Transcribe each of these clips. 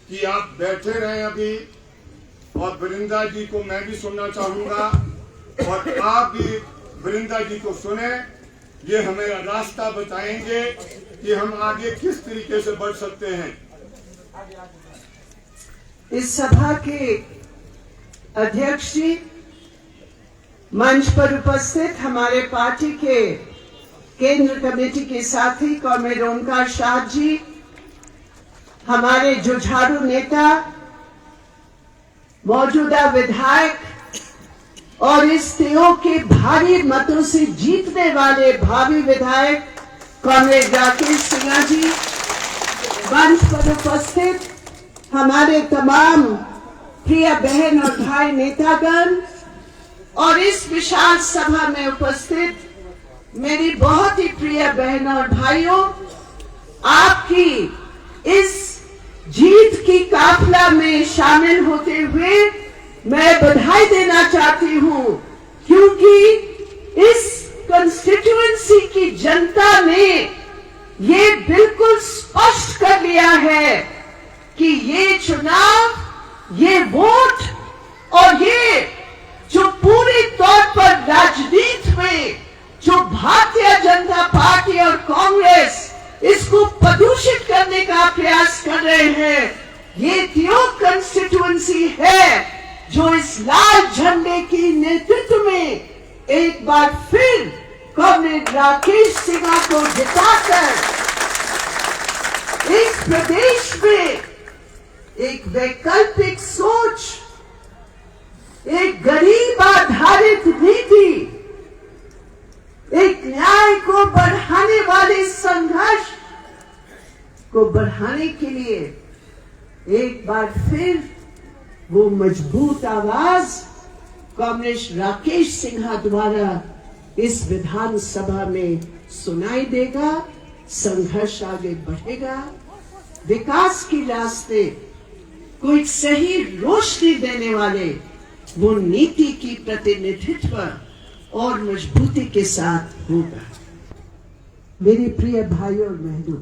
कि आप बैठे रहें अभी, और वृंदा जी को मैं भी सुनना चाहूंगा और आप भी वृंदा जी को सुने। ये हमें रास्ता बताएंगे कि हम आगे किस तरीके से बढ़ सकते हैं। इस सभा के अध्यक्ष जी, मंच पर उपस्थित हमारे पार्टी के केंद्र कमेटी के साथी कॉमरेड ओंकार शाह जी, हमारे जुझारू नेता, मौजूदा विधायक और इस त्यों के भारी मतों से जीतने वाले भावी विधायक कॉमरेड राकेश सिन्हा जी, मंच पर उपस्थित हमारे तमाम प्रिय बहन और भाई नेतागण और इस विशाल सभा में उपस्थित मेरी बहुत ही प्रिय बहनों और भाइयों, आपकी इस जीत की काफिला में शामिल होते हुए मैं बधाई देना चाहती हूं, क्योंकि इस कंस्टिट्यूएंसी की जनता ने ये बिल्कुल स्पष्ट कर लिया है कि ये चुनाव, ये वोट और ये जो पूरी तौर पर राजनीति में जो भारतीय जनता पार्टी और कांग्रेस इसको प्रदूषित करने का प्रयास कर रहे हैं, ये त्यों कंस्टिट्यूएंसी है जो इस लाल झंडे की नेतृत्व में एक बार फिर कॉमरेड राकेश सिन्हा को जिताकर इस प्रदेश में एक वैकल्पिक सोच, एक गरीब आधारित नीति, एक न्याय को बढ़ाने वाले संघर्ष को बढ़ाने के लिए एक बार फिर वो मजबूत आवाज कॉमरेड राकेश सिन्हा द्वारा इस विधानसभा में सुनाई देगा। संघर्ष आगे बढ़ेगा, विकास के रास्ते को एक सही रोशनी देने वाले वो नीति की प्रतिनिधित्व और मजबूती के साथ होगा। मेरे प्रिय भाइयों और बहनों,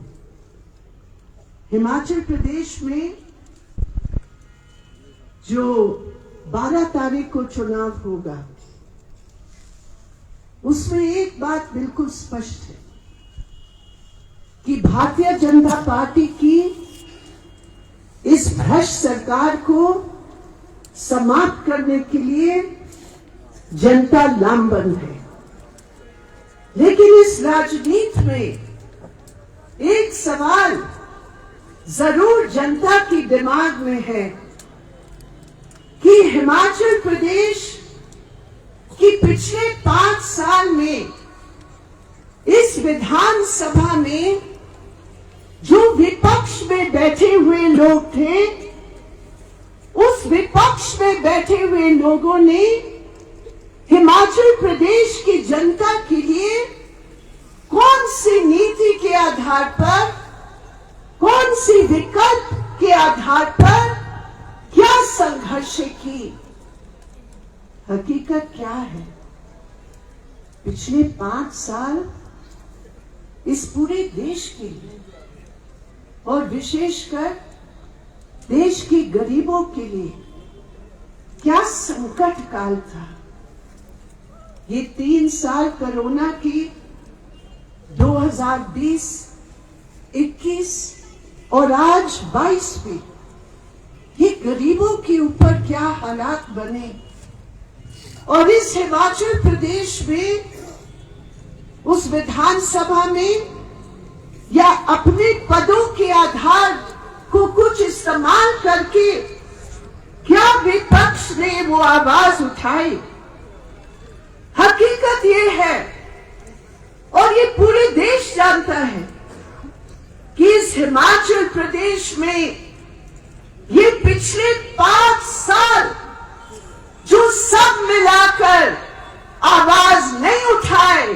हिमाचल प्रदेश में जो 12 तारीख को चुनाव होगा, उसमें एक बात बिल्कुल स्पष्ट है कि भारतीय जनता पार्टी की इस भ्रष्ट सरकार को समाप्त करने के लिए जनता लामबंद है। लेकिन इस राजनीति में एक सवाल जरूर जनता की दिमाग में है कि हिमाचल प्रदेश की पिछले 5 साल में इस विधानसभा में जो विपक्ष में बैठे हुए लोग थे, उस विपक्ष में बैठे हुए लोगों ने हिमाचल प्रदेश की जनता के लिए कौन सी नीति के आधार पर, कौन सी विकल्प के आधार पर क्या संघर्ष की। हकीकत क्या है? पिछले 5 साल इस पूरे देश के लिए और विशेषकर देश के गरीबों के लिए क्या संकट काल था। ये 3 साल कोरोना की 2020, 21 और आज 22 में ये गरीबों के ऊपर क्या हालात बने, और इस हिमाचल प्रदेश में उस विधानसभा में या अपने पदों के आधार को कुछ इस्तेमाल करके क्या विपक्ष ने वो आवाज उठाई। हकीकत ये है और ये पूरे देश जानता है कि इस हिमाचल प्रदेश में ये पिछले 5 साल जो सब मिलाकर आवाज नहीं उठाए,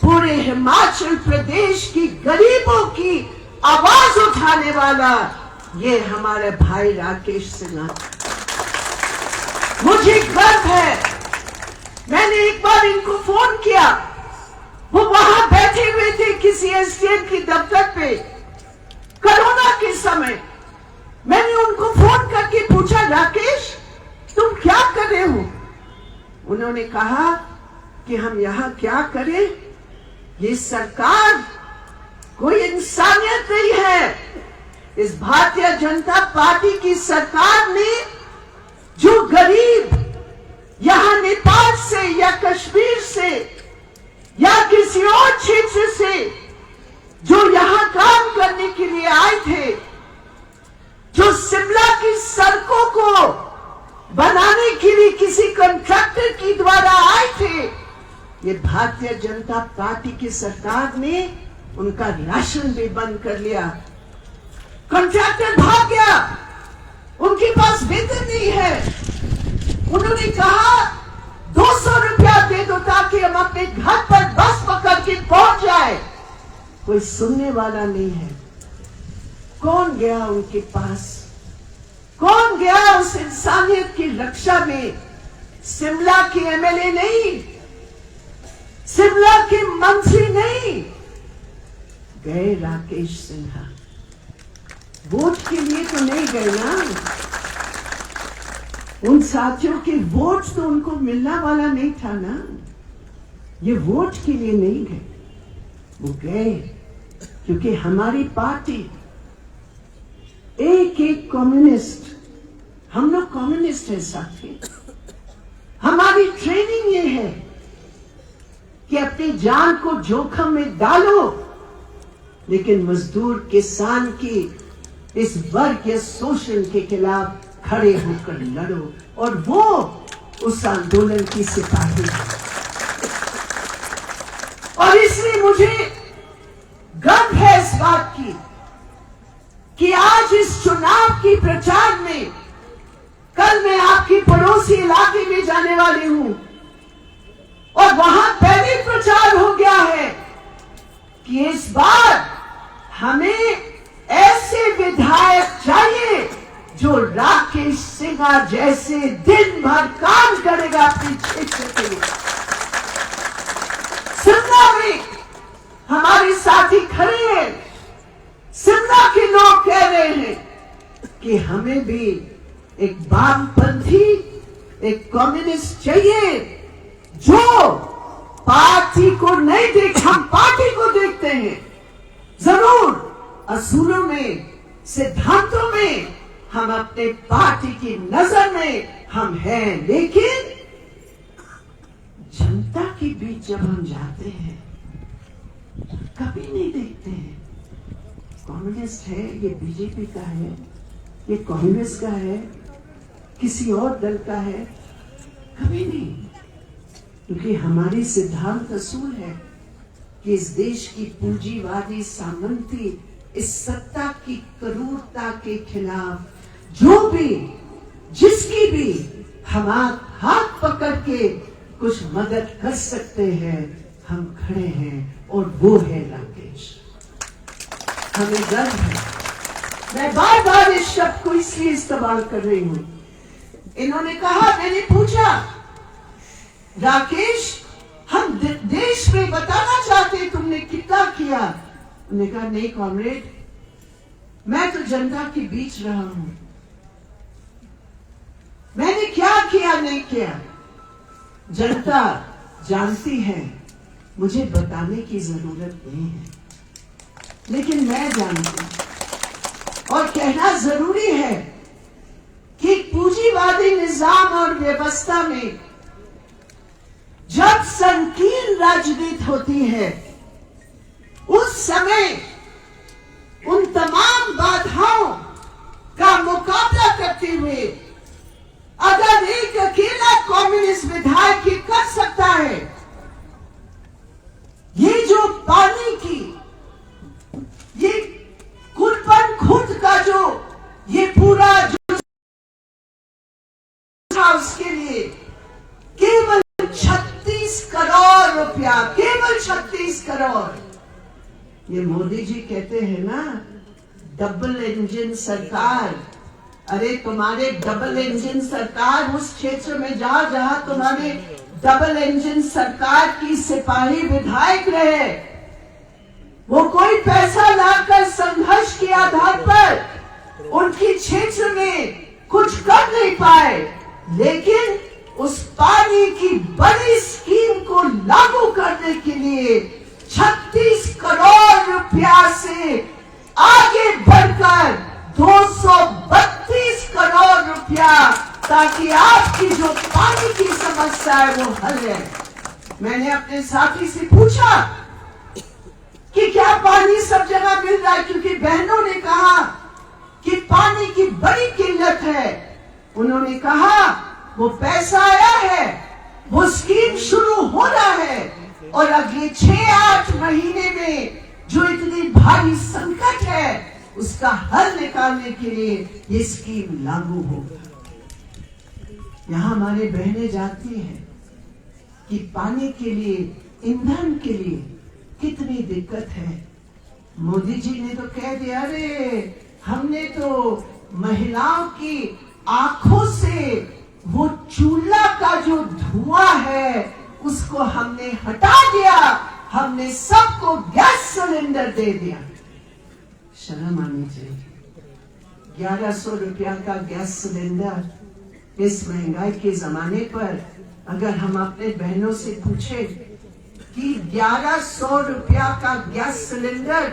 पूरे हिमाचल प्रदेश की गरीबों की आवाज उठाने वाला ये हमारे भाई राकेश सिन्हा। मुझे गर्व है, मैंने एक बार इनको फोन किया, वो वहां बैठे हुए थे किसी एसडीएम की दफ्तर पे कोरोना के समय। मैंने उनको राकेश तुम क्या कर रहे हो? उन्होंने कहा कि हम यहाँ क्या करें, ये सरकार कोई इंसानियत नहीं है। इस भारतीय जनता पार्टी की सरकार ने जो गरीब यहाँ नेपाल से या कश्मीर से या किसी और क्षेत्र से जो यहाँ काम करने के लिए आए थे, जो शिमला की सड़कों को बनाने के लिए किसी कॉन्ट्रैक्टर के द्वारा आए थे, ये भारतीय जनता पार्टी की सरकार ने उनका राशन भी बंद कर लिया। कॉन्ट्रैक्टर भाग गया, उनके पास वेतन नहीं है। उन्होंने कहा 200 रुपया दे दो ताकि हम अपने घर पर बस पकड़ के पहुंच जाए। कोई सुनने वाला नहीं है। कौन गया उनके पास? कौन गया उस इंसानियत की रक्षा में? शिमला के एमएलए नहीं, शिमला के मंत्री नहीं, गए राकेश सिन्हा। वोट के लिए तो नहीं गए ना, उन साथियों के वोट तो उनको मिलने वाला नहीं था ना, ये वोट के लिए नहीं गए। वो गए क्योंकि हमारी पार्टी एक कम्युनिस्ट, हम लोग कम्युनिस्ट है साथी। हमारी ट्रेनिंग ये है कि अपनी जान को जोखिम में डालो, लेकिन मजदूर किसान की इस वर्ग के शोषण के खिलाफ खड़े होकर लड़ो, और वो उस आंदोलन की सिपाही है। और इसलिए मुझे गर्व है इस बात की कि आज इस चुनाव की प्रचार में, कल मैं आपकी पड़ोसी इलाके में जाने वाली हूं और वहां पहले प्रचार हो गया है कि इस बार हमें ऐसे विधायक चाहिए जो राकेश सिन्हा जैसे दिन भर काम करेगा अपने क्षेत्र के लिए। शिमला में हमारे साथी खड़े हैं, शिमला के लोग कह रहे हैं कि हमें भी एक वामपंथी, एक कम्युनिस्ट चाहिए जो पार्टी को नहीं देख, हम पार्टी को देखते हैं। जरूर असूलों में, सिद्धांतों में हम अपने पार्टी की नजर में हम हैं, लेकिन जनता के बीच जब हम जाते हैं कभी नहीं देखते हैं कम्युनिस्ट है, ये बीजेपी का है, ये कांग्रेस का है, किसी और दल का है, कभी नहीं। क्योंकि हमारी सिद्धांत असूल है कि इस देश की पूंजीवादी सामंती, इस सत्ता की क्रूरता के खिलाफ जो भी, जिसकी भी हम हाथ पकड़ के कुछ मदद कर सकते हैं, हम खड़े हैं, और वो है राकेश। हमें गर्व है। मैं बार बार इस शब्द को इसलिए इस्तेमाल कर रही हूं। इन्होंने कहा, मैंने पूछा राकेश हम देश में बताना चाहते, तुमने कितना किया? उन्होंने कहा नहीं कॉमरेड, मैं तो जनता के बीच रहा हूं, मैंने क्या किया नहीं किया जनता जानती है, मुझे बताने की जरूरत नहीं है, लेकिन मैं जानती हूं। और कहना जरूरी है कि पूंजीवादी निजाम और व्यवस्था में जब संकीर्ण राजनीति होती है, उस समय उन तमाम बाधाओं का मुकाबला करते हुए अगर एक अकेला कम्युनिस्ट विधायक ये कर सकता है, ये जो पानी की, ये कुलपन खुद का जो ये पूरा जो था, उसके लिए केवल 36 करोड़ रुपया, केवल 36 करोड़। ये मोदी जी कहते हैं ना, डबल इंजन सरकार। अरे तुम्हारे डबल इंजन सरकार उस क्षेत्र में जा जहां तुम्हारे डबल इंजन सरकार की सिपाही विधायक रहे, वो कोई पैसा लाकर संघर्ष के आधार पर उनकी क्षेत्र में कुछ कर नहीं पाए, लेकिन उस पानी की बड़ी स्कीम को लागू करने के लिए 36 करोड़ रुपया से आगे बढ़कर 232 करोड़ रुपया, ताकि आपकी जो पानी की समस्या है वो हल है। मैंने अपने साथी से पूछा कि क्या पानी सब जगह मिल रहा है, क्योंकि बहनों ने कहा कि पानी की बड़ी किल्लत है। उन्होंने कहा वो पैसा आया है, वो स्कीम शुरू हो रहा है और अगले 6-8 महीने में जो इतनी भारी संकट है उसका हल निकालने के लिए ये स्कीम लागू होगा। यहां हमारे बहनें जाती हैं कि पानी के लिए, ईंधन के लिए कितनी दिक्कत है। मोदी जी ने तो कह दिया, अरे हमने तो महिलाओं की आंखों से वो चूल्हा का जो धुआं है उसको हमने हटा दिया, हमने सबको गैस सिलेंडर दे दिया। शर्म आनी चाहिए। 1100 रुपया का गैस सिलेंडर इस महंगाई के जमाने पर अगर हम अपने बहनों से पूछे कि 1100 रुपया का गैस सिलेंडर,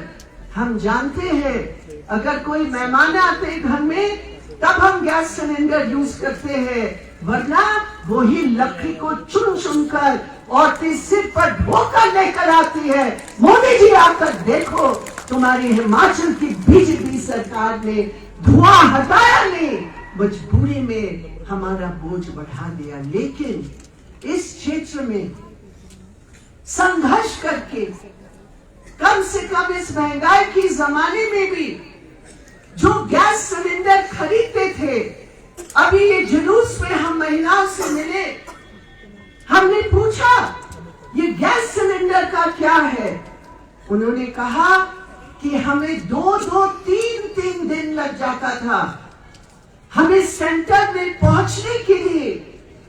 हम जानते हैं अगर कोई मेहमान आते हैं घर में तब हम गैस सिलेंडर यूज करते हैं, वरना वही लकड़ी को चुन चुनकर औरतें सिर पर ढोकर लेकर आती है। मोदी जी आकर देखो, तुम्हारी हिमाचल की बीजेपी सरकार ने धुआं हटाया नहीं, मजबूरी में हमारा बोझ बढ़ा दिया। लेकिन इस क्षेत्र में संघर्ष करके कम से कम इस महंगाई की जमाने में भी जो गैस सिलेंडर खरीदते थे, अभी ये जुलूस में हम महिलाओं से मिले, हमने पूछा ये गैस सिलेंडर का क्या है। उन्होंने कहा कि हमें 2-3 दिन लग जाता था, हमें सेंटर में पहुंचने के लिए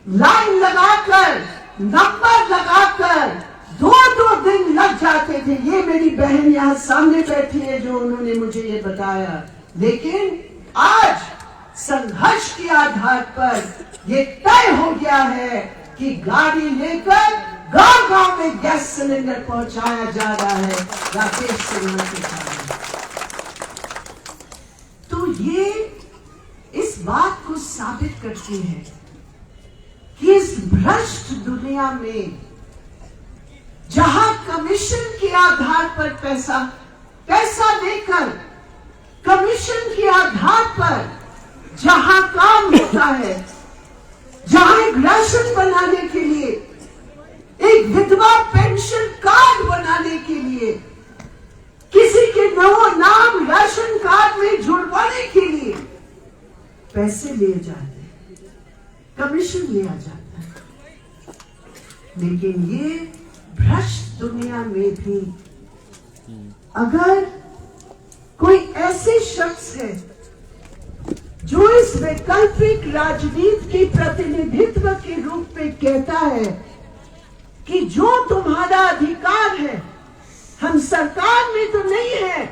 लाइन लगाकर, नंबर लगाकर 2 दिन लग जाते थे। ये मेरी बहन यहाँ सामने बैठी है जो उन्होंने मुझे ये बताया। लेकिन आज संघर्ष के आधार पर ये तय हो गया है कि गाड़ी लेकर गांव-गांव में गैस सिलेंडर पहुंचाया जा रहा है राकेश सिन्हा के कारण। तो ये इस बात को साबित करती है कि इस भ्रष्ट दुनिया में जहां कमीशन के आधार पर पैसा देकर कमीशन के आधार पर जहां काम होता है, जहां एक राशन बनाने के लिए, एक विधवा पेंशन कार्ड बनाने के लिए, किसी के नाम राशन कार्ड में जुड़वाने के लिए पैसे लिए जाते हैं, कमीशन लिया जाता है। लेकिन ये भ्रष्ट दुनिया में भी अगर कोई ऐसे शख्स है जो इस वैकल्पिक राजनीति के प्रतिनिधित्व के रूप में कहता है कि जो तुम्हारा अधिकार है, हम सरकार में तो नहीं है,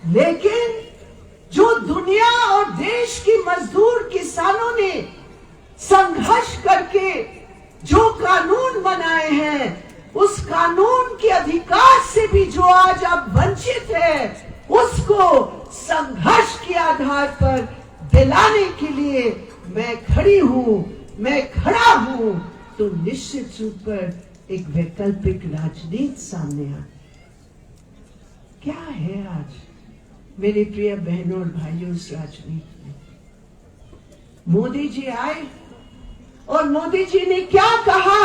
लेकिन जो दुनिया और देश की मजदूर किसानों ने संघर्ष करके जो कानून बनाए हैं, उस कानून के अधिकार से भी जो आज आप वंचित है, उसको संघर्ष के आधार पर दिलाने के लिए मैं खड़ी हूं, मैं खड़ा हूं, तो निश्चित रूप पर एक वैकल्पिक राजनीति सामने आ। क्या है आज मेरे प्रिय बहनों और भाइयों इस राजनीति में? मोदी जी आए और मोदी जी ने क्या कहा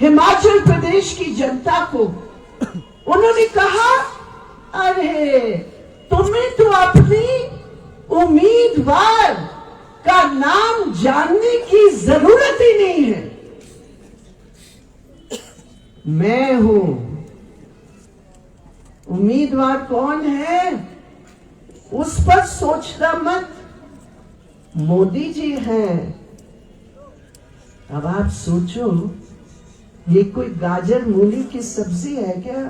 हिमाचल प्रदेश की जनता को? उन्होंने कहा, अरे तुम्हें तो अपनी उम्मीदवार का नाम जानने की जरूरत ही नहीं है, मैं हूं। उम्मीदवार कौन है उस पर सोचना मत, मोदी जी हैं। अब आप सोचो, ये कोई गाजर मूली की सब्जी है क्या?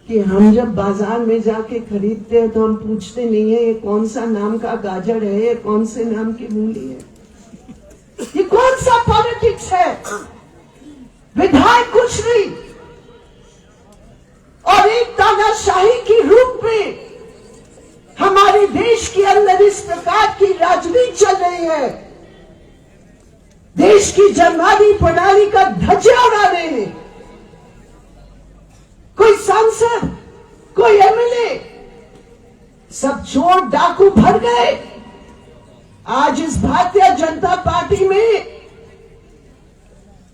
कि हम जब बाजार में जाके खरीदते हैं तो हम पूछते नहीं है ये कौन सा नाम का गाजर है, ये कौन से नाम की मूली है, ये कौन सा पॉलिटिक्स है। विधायक कुछ नहीं और एक तानाशाही के रूप में हमारे देश के अंदर इस प्रकार की राजनीति चल रही है। देश की जनवादी प्रणाली का धज्जा उड़ा रहे हैं। कोई सांसद, कोई एमएलए, सब चोर डाकू भर गए। आज इस भारतीय जनता पार्टी में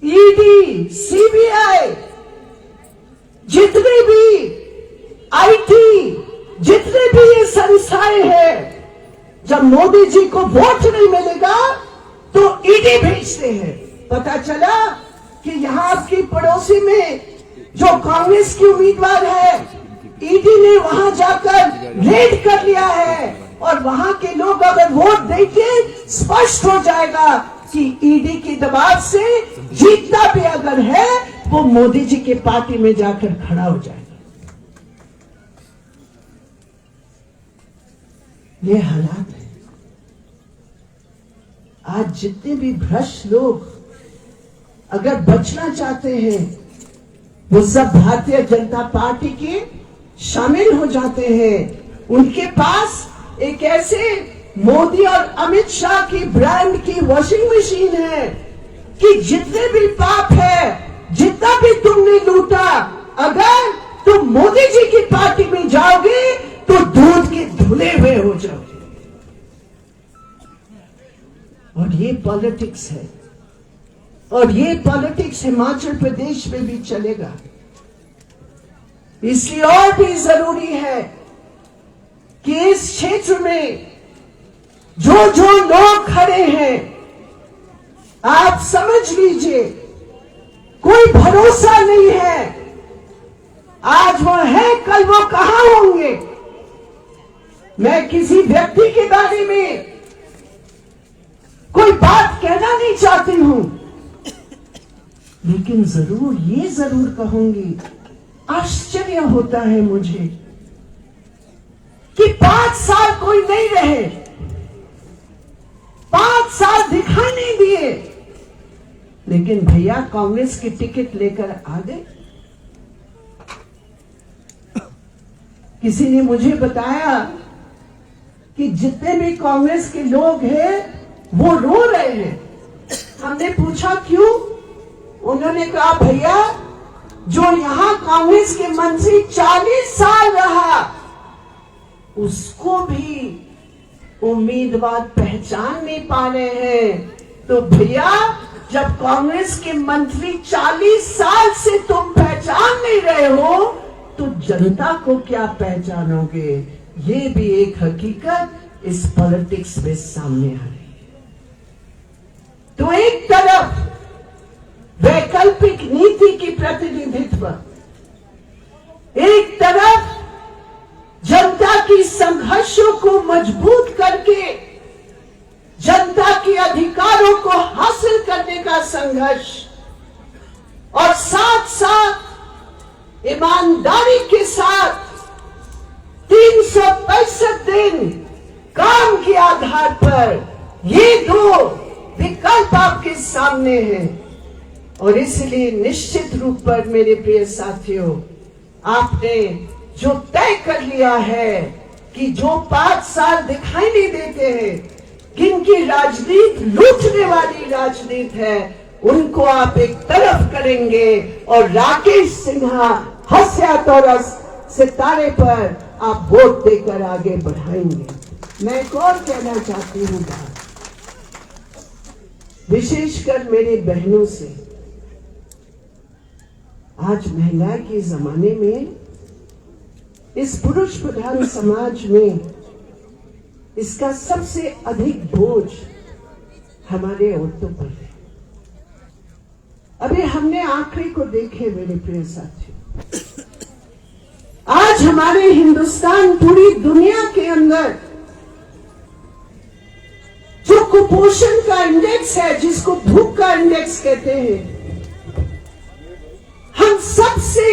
ईडी, सीबीआई, जितने भी आईटी, जितने भी ये संस्थाएं हैं, जब मोदी जी को वोट नहीं मिलेगा तो ईडी भेजते हैं। पता चला कि यहां आपकी पड़ोसी में जो कांग्रेस की उम्मीदवार है, ईडी ने वहां जाकर रेड कर लिया है और वहां के लोग अगर वोट देंगे स्पष्ट हो जाएगा कि ईडी के दबाव से जीतना भी अगर है वो मोदी जी के पार्टी में जाकर खड़ा हो जाएगा। ये हालात है। आज जितने भी भ्रष्ट लोग अगर बचना चाहते हैं वो सब भारतीय जनता पार्टी के शामिल हो जाते हैं। उनके पास एक ऐसे मोदी और अमित शाह की ब्रांड की वॉशिंग मशीन है कि जितने भी पाप है, जितना भी तुमने लूटा, अगर तुम मोदी जी की पार्टी में जाओगे तो दूध के धुले हुए हो जाओगे। और ये पॉलिटिक्स है और ये पॉलिटिक्स हिमाचल प्रदेश में भी चलेगा। इसलिए और भी जरूरी है कि इस क्षेत्र में जो जो लोग खड़े हैं, आप समझ लीजिए कोई भरोसा नहीं है। आज वो है, कल वो कहां होंगे। मैं किसी व्यक्ति के बारे में कोई बात कहना नहीं चाहती हूं, लेकिन ये जरूर कहूंगी, आश्चर्य होता है मुझे कि 5 साल कोई नहीं रहे, 5 साल दिखाई नहीं दिए, लेकिन भैया कांग्रेस की टिकट लेकर आ गए। किसी ने मुझे बताया कि जितने भी कांग्रेस के लोग हैं वो रो रहे हैं। हमने पूछा क्यों? उन्होंने कहा भैया जो यहां कांग्रेस के मंत्री 40 साल रहा उसको भी उम्मीदवार पहचान नहीं पा रहे हैं। तो भैया जब कांग्रेस के मंत्री 40 साल से तुम पहचान नहीं रहे हो तो जनता को क्या पहचानोगे? ये भी एक हकीकत इस पॉलिटिक्स में सामने आ रही है। तो एक तरफ वैकल्पिक नीति की प्रतिनिधित्व, एक तरफ जनता की संघर्षों को मजबूत करके जनता के अधिकारों को हासिल करने का संघर्ष, और साथ साथ ईमानदारी के साथ 365 दिन काम के आधार पर ये 2 विकल्प आपके सामने हैं। और इसलिए निश्चित रूप पर मेरे प्रिय साथियों, आपने जो तय कर लिया है कि जो 5 साल दिखाई नहीं देते हैं, जिनकी राजनीति लूटने वाली राजनीति है, उनको आप एक तरफ करेंगे और राकेश सिन्हा हंस्यातौर सितारे पर आप वोट देकर आगे बढ़ाएंगे। मैं एक और कहना चाहती हूँ बात, विशेषकर मेरे बहनों से। आज महंगाई के जमाने में इस पुरुष प्रधान समाज में इसका सबसे अधिक बोझ हमारे औरतों पर है। अभी हमने आंकड़े को देखे मेरे प्रिय साथियों, आज हमारे हिंदुस्तान पूरी दुनिया के अंदर जो कुपोषण का इंडेक्स है, जिसको भूख का इंडेक्स कहते हैं, हम सबसे